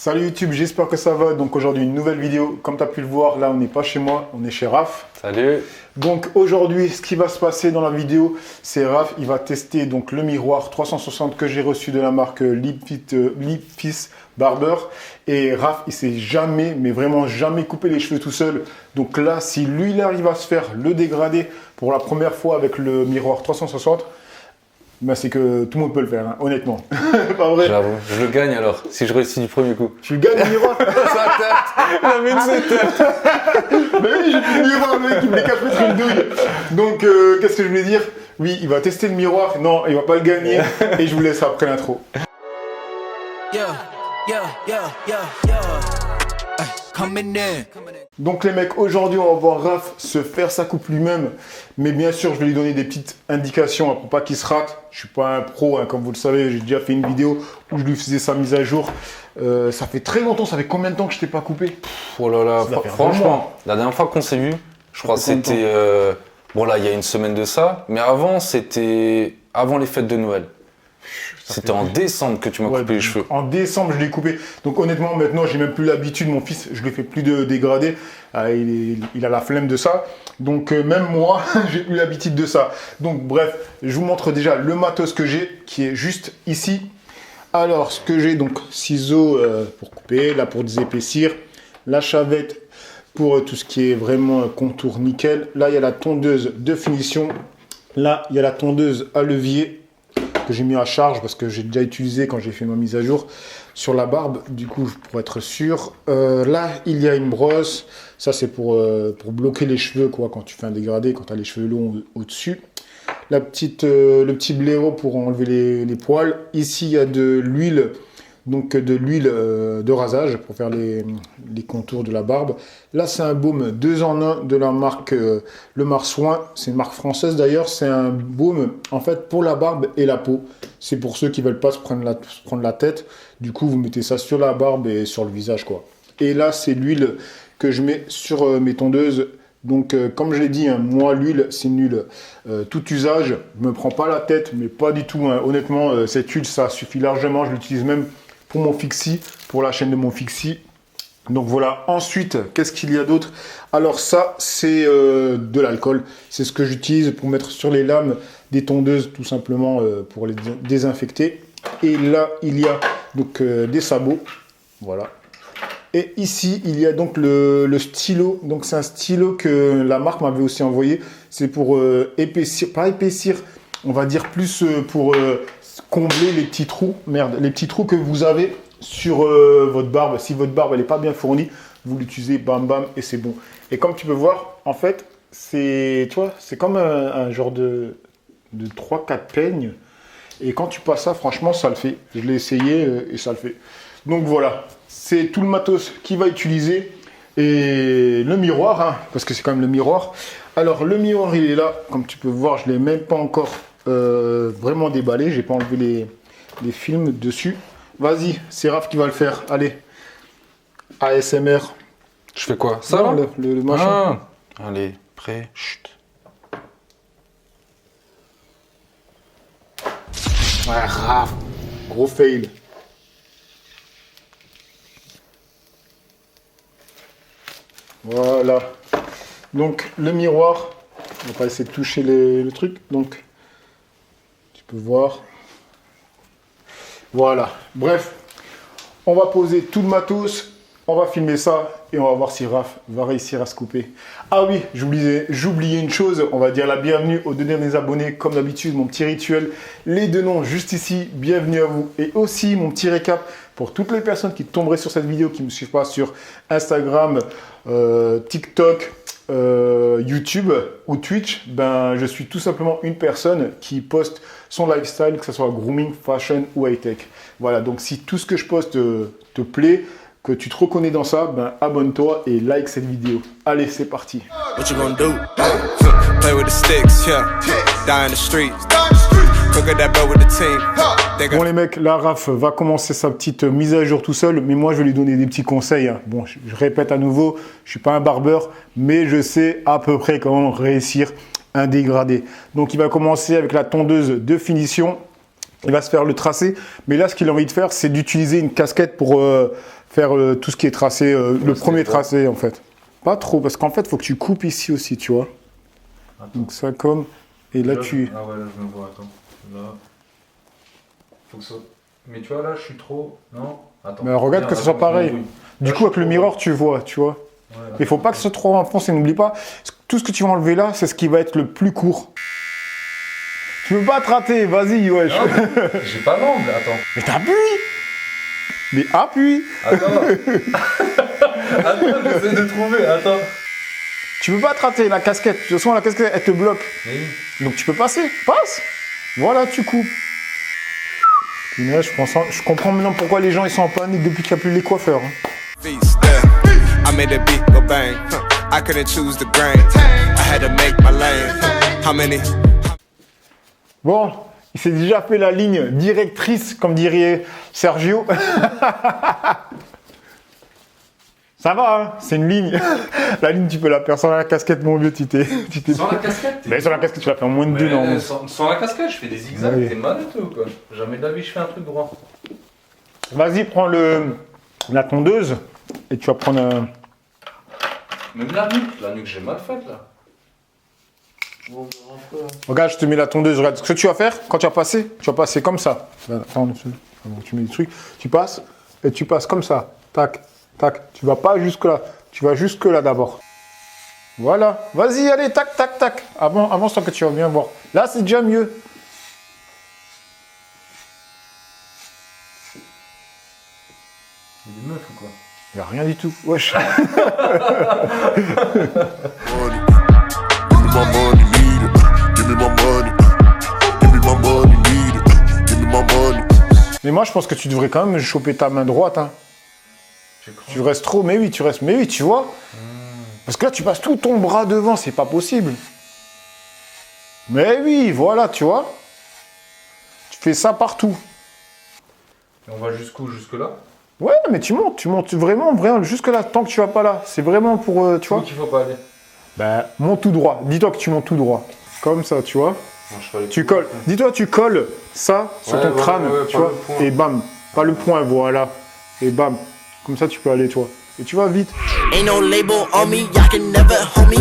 Salut YouTube, j'espère que ça va. Donc aujourd'hui une nouvelle vidéo. Comme tu as pu le voir, là on n'est pas chez moi, on est chez Raph. Salut. Donc aujourd'hui, ce qui va se passer dans la vidéo, c'est Raph, il va tester donc le miroir 360 que j'ai reçu de la marque Lipfis Barber. Et Raph, il s'est jamais, mais vraiment jamais coupé les cheveux tout seul. Donc là, si lui il arrive à se faire le dégradé pour la première fois avec le miroir 360, ben c'est que tout le monde peut le faire, hein, honnêtement. Pas vrai? J'avoue, je le gagne alors, si je réussis du premier coup. Tu gagnes le miroir? Sa tête. La mine sa tête. Mais oui, j'ai plus le miroir, mec, il me décape mettre une douille. Donc, qu'est-ce que je voulais dire? Oui, il va tester le miroir. Non, il va pas le gagner. Et je vous laisse après l'intro. Donc les mecs, aujourd'hui on va voir Raph se faire sa coupe lui-même. Mais bien sûr, je vais lui donner des petites indications pour pas qu'il se rate. Je suis pas un pro, hein, comme vous le savez. J'ai déjà fait une vidéo où je lui faisais sa mise à jour. Ça fait très longtemps, ça fait combien de temps que je t'ai pas coupé? Oh là là, franchement, la dernière fois qu'on s'est vu, je crois que c'était... bon là, il y a une semaine de ça. Mais avant, c'était avant les fêtes de Noël. C'était en décembre que tu m'as coupé les cheveux. En décembre, je l'ai coupé. Donc honnêtement, maintenant, j'ai même plus l'habitude. Mon fils, je ne lui fais plus de dégradé. Il a la flemme de ça. Donc même moi, j'ai plus l'habitude de ça. Donc bref, je vous montre déjà le matos que j'ai, qui est juste ici. Alors, ce que j'ai, donc ciseaux pour couper, là pour désépaissir, la chavette pour tout ce qui est vraiment contour nickel. Là, il y a la tondeuse de finition. Là, il y a la tondeuse à levier que j'ai mis à charge parce que j'ai déjà utilisé quand j'ai fait ma mise à jour sur la barbe, du coup pour être sûr. Là il y a une brosse, ça c'est pour bloquer les cheveux quoi, quand tu fais un dégradé, quand tu as les cheveux longs au-dessus. Le petit blaireau pour enlever les poils. Ici il y a de l'huile, donc de l'huile de rasage pour faire les contours de la barbe. Là c'est un baume 2 en 1 de la marque Le Marsouin, c'est une marque française d'ailleurs. C'est un baume en fait pour la barbe et la peau. C'est pour ceux qui veulent pas se prendre la tête. Du coup vous mettez ça sur la barbe et sur le visage quoi. Et là c'est l'huile que je mets sur mes tondeuses. Donc comme je l'ai dit, hein, moi l'huile c'est une huile tout usage. Je me prends pas la tête, mais pas du tout, hein. Honnêtement cette huile ça suffit largement. Je l'utilise même pour mon fixie, pour la chaîne de mon fixie. Donc voilà. Ensuite, qu'est-ce qu'il y a d'autre? Alors ça, c'est de l'alcool. C'est ce que j'utilise pour mettre sur les lames des tondeuses, tout simplement pour les désinfecter. Et là, il y a donc des sabots. Voilà. Et ici, il y a donc le stylo. Donc c'est un stylo que la marque m'avait aussi envoyé. C'est pour épaissir, pas épaissir, on va dire plus pour combler les petits trous, les petits trous que vous avez sur votre barbe. Si votre barbe elle n'est pas bien fournie, vous l'utilisez bam bam et c'est bon. Et comme tu peux voir, en fait, c'est comme un genre de 3-4 peignes. Et quand tu passes ça, franchement, ça le fait. Je l'ai essayé et ça le fait. Donc voilà, c'est tout le matos qu'il va utiliser. Et le miroir, hein, parce que c'est quand même le miroir. Alors le miroir, il est là. Comme tu peux voir, je ne l'ai même pas encore vraiment déballé. J'ai pas enlevé les films dessus. Vas-y, c'est Raph qui va le faire. Allez, ASMR. Je fais quoi? Ça non, le machin. Ah. Allez, prêt. Chut. Ouais, Raph. Gros fail. Voilà. Donc le miroir. On va pas essayer de toucher le truc. Donc tu peux voir. Voilà. Bref, on va poser tout le matos, on va filmer ça et on va voir si Raph va réussir à se couper. Ah oui, j'oubliais une chose, on va dire la bienvenue aux 2 derniers abonnés. Comme d'habitude, mon petit rituel, les 2 noms juste ici, bienvenue à vous. Et aussi mon petit récap pour toutes les personnes qui tomberaient sur cette vidéo, qui ne me suivent pas sur Instagram, TikTok, YouTube ou Twitch. Ben, je suis tout simplement une personne qui poste son lifestyle, que ce soit grooming, fashion ou high-tech. Voilà, donc si tout ce que je poste te plaît, que tu te reconnais dans ça, ben abonne-toi et like cette vidéo. Allez, c'est parti. What you gonna do? Play with the sticks, yeah. Die in the street. Bon les mecs, là Raph va commencer sa petite mise à jour tout seul, mais moi je vais lui donner des petits conseils. Bon, je répète à nouveau, je suis pas un barbeur, mais je sais à peu près comment réussir un dégradé. Donc il va commencer avec la tondeuse de finition. Il va se faire le tracé, mais là ce qu'il a envie de faire, c'est d'utiliser une casquette pour faire tout ce qui est tracé, le premier tracé en fait. Pas trop, parce qu'en fait, il faut que tu coupes ici aussi, tu vois. Attends. Donc ça comme, et là tu... Ah ouais, là je me vois, attends. Là. Faut que ça... Mais tu vois, là je suis trop... Non. Attends. Mais regarde que ce soit pareil. Du coup, avec le miroir, tu vois, tu vois. Ouais, Mais il faut pas que ce soit trop enfoncé, n'oublie pas. Tout ce que tu vas enlever là, c'est ce qui va être le plus court. Tu veux pas te rater, vas-y, wesh. J'ai pas l'angle, attends. Mais t'appuies. Mais appuie. Attends. Attends, j'essaie de trouver, attends. Tu peux pas te rater, la casquette. De toute façon, la casquette, elle te bloque. Mais oui. Donc tu peux passer. Passe. Voilà, tu coupes. Punaise, je comprends maintenant pourquoi les gens ils sont en panique depuis qu'il n'y a plus les coiffeurs. Hein. Feast, yeah. I made a beat go bang. I couldn't choose the grain. I had to make my lane. How many? Bon, il s'est déjà fait la ligne directrice, comme dirait Sergio. Ça va, hein, c'est une ligne. La ligne, tu peux la faire sans la casquette, mon vieux, tu t'es... Sans la casquette. Mais sur la casquette, tu la fais en moins de 2 non. Sans la casquette, je fais des zigzags, Oui. t'es malade ou quoi? Jamais de la vie, je fais un truc droit. Vas-y, prends la tondeuse et tu vas prendre un... Même la nuque j'ai mal faite là. Bon, Regarde, je te mets la tondeuse. Regarde, ce que tu vas faire, quand tu vas passer comme ça. Attends, tu mets des trucs. Tu passes et tu passes comme ça. Tac, tac. Tu vas pas jusque là. Tu vas jusque là d'abord. Voilà. Vas-y, allez, tac, tac, tac. Avance-toi que tu vas bien voir. Là, c'est déjà mieux. Il y a des meufs ou quoi? Il n'y a rien du tout. Wesh. Money. Give me my money, need it. Give me my money. Give me my money, need it. Give me my money. Mais moi, je pense que tu devrais quand même choper ta main droite. Hein. Tu restes trop. Mais oui, tu restes. Mais oui, tu vois. Parce que là, tu passes tout ton bras devant. C'est pas possible. Mais oui, voilà, tu vois. Tu fais ça partout. Et on va jusqu'où? Jusque là? Ouais, mais tu montes vraiment jusque là, tant que tu vas pas là. C'est vraiment pour, tu vois. Où qu'il faut pas aller? Ben, monte tout droit. Dis-toi que tu montes tout droit. Comme ça, tu vois. Non, je peux aller Tu tout colles. droit. Dis-toi, tu colles ça sur Ouais, ton ouais, crâne, ouais, tu pas vois. le point. Et bam. Pas le point, voilà. Et bam. Comme ça, tu peux aller, toi. Et tu vas vite. Ain't no label on me, y'all can never hold me.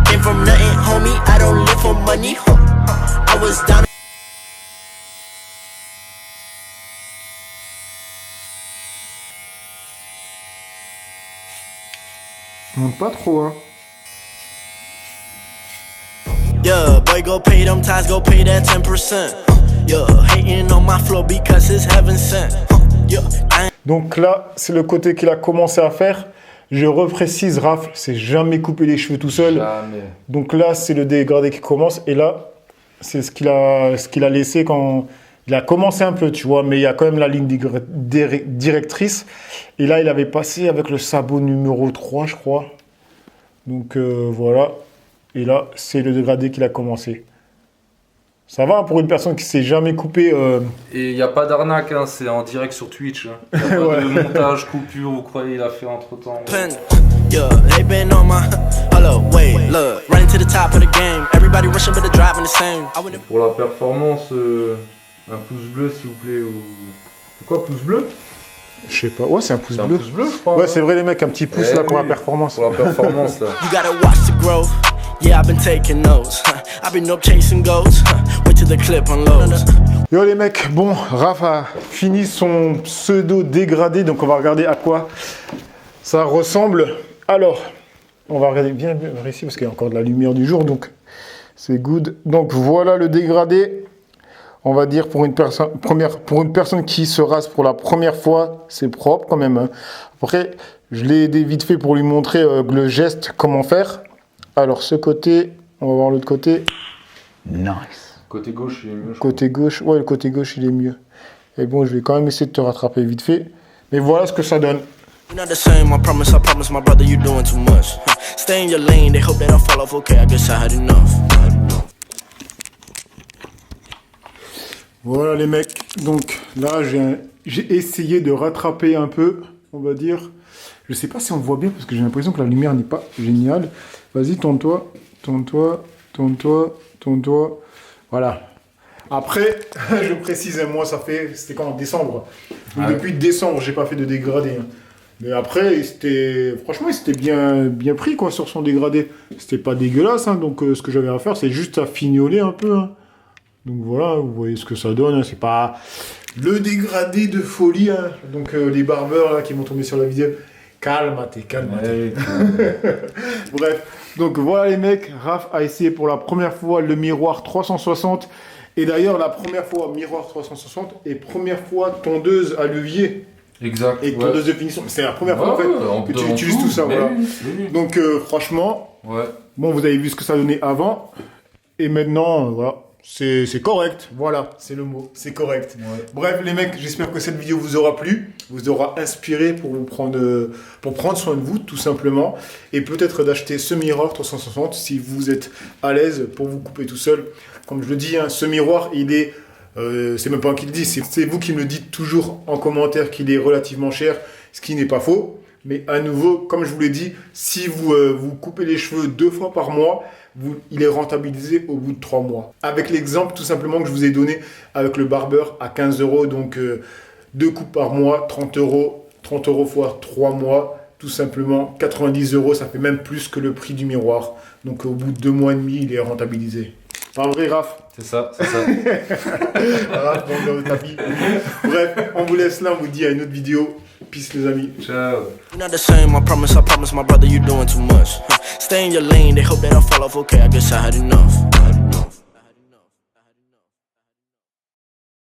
Came from nothing, homie. I don't live for money. I was down. Monte pas trop, hein. Yeah, boy, go pay them ties, go pay that 10%. Yeah, hating on my flow because it's heaven sent. Yeah, I ain't Donc là, c'est le côté qu'il a commencé à faire. Je reprécise, Raph, c'est jamais couper les cheveux tout seul. Jamais. Donc là, c'est le dégradé qui commence. Et là, c'est ce qu'il a laissé quand il a commencé un peu, tu vois. Mais il y a quand même la ligne directrice. Et là, il avait passé avec le sabot numéro 3, je crois. Donc voilà. Et là, c'est le dégradé qu'il a commencé. Ça va pour une personne qui s'est jamais coupé. Et il n'y a pas d'arnaque, hein, c'est en direct sur Twitch. Il n'y a pas Ouais. de montage, coupure, vous croyez il a fait entre temps. pen. Yeah, they been on my. Hold up, wait, look. Running to the top of the game. Everybody rushing, but the driving the same. I wouldn't. Pour la performance, un pouce bleu s'il vous plaît. Ou... C'est quoi, pouce bleu? Je sais pas. Ouais, c'est un pouce C'est un bleu. pouce bleu, je crois. Ouais, hein. c'est vrai, les mecs, un petit pouce Eh là pour la oui, performance. Pour la performance, là. You gotta watch the growth. Yeah, I've been taking notes. I've been up chasing goals. Wait till the clip unloads. Yo les mecs, bon, Raph a fini son pseudo dégradé, donc on va regarder à quoi ça ressemble. Alors, on va regarder bien ici parce qu'il y a encore de la lumière du jour, donc c'est good. Donc voilà le dégradé. On va dire pour une personne qui se rase pour la première fois, c'est propre quand même. Hein. Après, je l'ai aidé vite fait pour lui montrer le geste, comment faire. Alors ce côté, on va voir l'autre côté. Nice. Côté gauche, il est mieux. Côté gauche, ouais, le côté gauche, il est mieux. Et bon, je vais quand même essayer de te rattraper vite fait. Mais voilà ce que ça donne. You're not the same, I promise, my brother, you doing too much. Stay in your lane, they hope that I fall off, okay, I guess I had enough. Voilà les mecs. Donc là, j'ai essayé de rattraper un peu, on va dire. Je sais pas si on le voit bien parce que j'ai l'impression que la lumière n'est pas géniale. Vas-y, tourne-toi, tourne-toi, tourne-toi, tourne-toi. Voilà. Après, je précise, moi, c'était quand en décembre. Donc, depuis décembre, j'ai pas fait de dégradé. Hein. Mais après, franchement, il s'était bien pris quoi, sur son dégradé. C'était pas dégueulasse. Hein. Donc, ce que j'avais à faire, c'est juste à fignoler un peu. Hein. Donc voilà, vous voyez ce que ça donne. Hein. C'est pas le dégradé de folie. Hein. Donc, les barbeurs là, qui m'ont tombé sur la vidéo. Calme-toi. Bref, donc voilà les mecs, Raph a essayé pour la première fois le miroir 360. Et d'ailleurs, la première fois miroir 360 et première fois tondeuse à levier. Exact. Et tondeuse de finition. C'est la première fois en fait que tu utilises tout ça. Voilà. Oui. Donc franchement, bon, vous avez vu ce que ça donnait avant. Et maintenant, voilà. C'est correct, voilà, c'est le mot, c'est correct. Ouais. Bref, les mecs, j'espère que cette vidéo vous aura plu, vous aura inspiré pour prendre soin de vous, tout simplement. Et peut-être d'acheter ce miroir 360 si vous êtes à l'aise pour vous couper tout seul. Comme je le dis, hein, ce miroir, il est... c'est même pas moi qui le dis, c'est vous qui me le dites toujours en commentaire qu'il est relativement cher, ce qui n'est pas faux. Mais à nouveau, comme je vous l'ai dit, si vous coupez les cheveux 2 fois par mois, il est rentabilisé au bout de 3 mois. Avec l'exemple tout simplement que je vous ai donné avec le barbeur à 15 €, donc 2 coupes par mois, 30 €, 30 € fois 3 mois, tout simplement 90 €, ça fait même plus que le prix du miroir. Donc au bout de 2 mois et demi, il est rentabilisé. Pas vrai, Raph? C'est ça. Raph, dans le tapis. Bref, on vous laisse là, on vous dit à une autre vidéo. Peace les amis. Ciao. You're not the same, I promise my brother, you're doing too much. Stay in your lane, they hope that I fall off, okay, I guess I had enough.